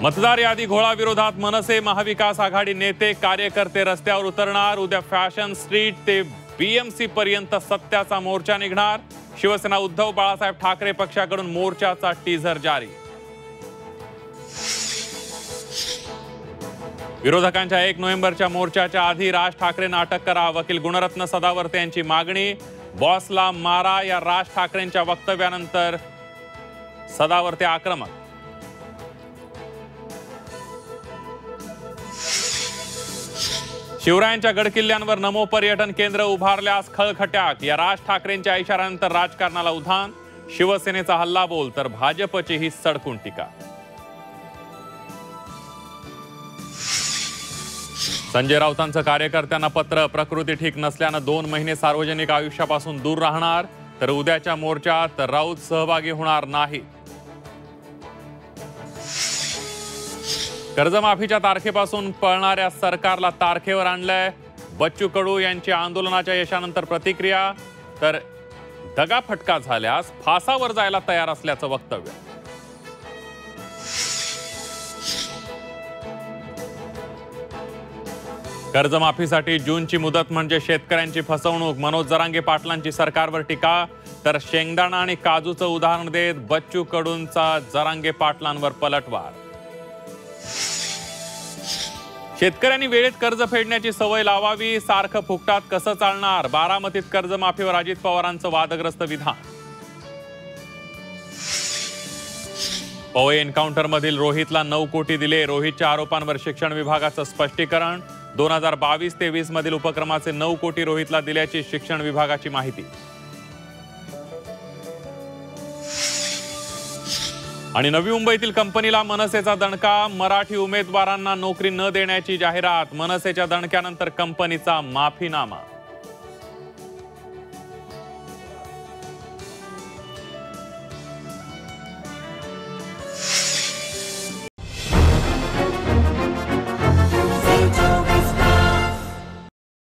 मतदार यादी घोळाविरोधात मनसे महाविकास आघाडी नेते कार्यकर्ते रस्त्यावर उतरणार। उद्या फॅशन स्ट्रीट ते बीएमसी पर्यंत सत्याचा मोर्चा निघणार। शिवसेना उद्धव बाळासाहेब ठाकरे पक्षाकडून मोर्चाचा टीझर जारी। विरोधकांच्या 1 नोव्हेंबरच्या मोर्चाच्या आधी राज ठाकरेंना अटक करा, वकील गुणरत्न सदावर्ते यांची मागणी। बॉसला मारा या राज ठाकरेंच्या वक्तव्यानंतर सदावर्ते आक्रमक। शिवरायांच्या गडकिल्ल्यांवर नमो पर्यटन केंद्र उभारल्यास खळखट्याक, या राज ठाकरेंच्या इशाऱ्यानंतर राजकारणाला उधाण। शिवसेनेचा हल्लाबोल तर भाजपचीही सडकून टीका। संजय राऊतांचं कार्यकर्त्यांना पत्र, प्रकृती ठीक नसल्यानं 2 महिने सार्वजनिक आयुष्यापासून दूर राहणार। तर उद्याच्या मोर्चात राऊत सहभागी होणार नाही। कर्जमाफीच्या तारखेपासून पळणाऱ्या सरकारला तारखेवर आणलंय। बच्चू कडू यांची आंदोलनाच्या यशानंतर प्रतिक्रिया, तर दगाफटका झाल्यास फासावर जायला तयार असल्याचं वक्तव्य। कर्जमाफीसाठी जूनची मुदत म्हणजे शेतकऱ्यांची फसवणूक, मनोज जरांगे पाटलांची सरकारवर टीका। तर शेंगदाणा आणि काजूचं उदाहरण देत बच्चू कडूंचा जरांगे पाटलांवर पलटवार। शेतकऱ्यांनी वेळेत कर्ज फेडण्याची सवय लावावी, सारखं फुकटात कसं चालणार? बारामतीत कर्जमाफीवर अजित पवारांचं वादग्रस्त विधान। पवई एन्काउंटरमधील रोहितला 9 कोटी दिले, रोहितच्या आरोपांवर शिक्षण विभागाचं स्पष्टीकरण। 2022-23 मधील उपक्रमाचे 9 कोटी रोहितला दिल्याची शिक्षण विभागाची माहिती। आणि नवी मुंबईतील कंपनीला मनसेचा दणका, मराठी उमेदवारांना नोकरी न देण्याची जाहिरात। मनसेच्या दणक्यानंतर कंपनीचा माफीनामा।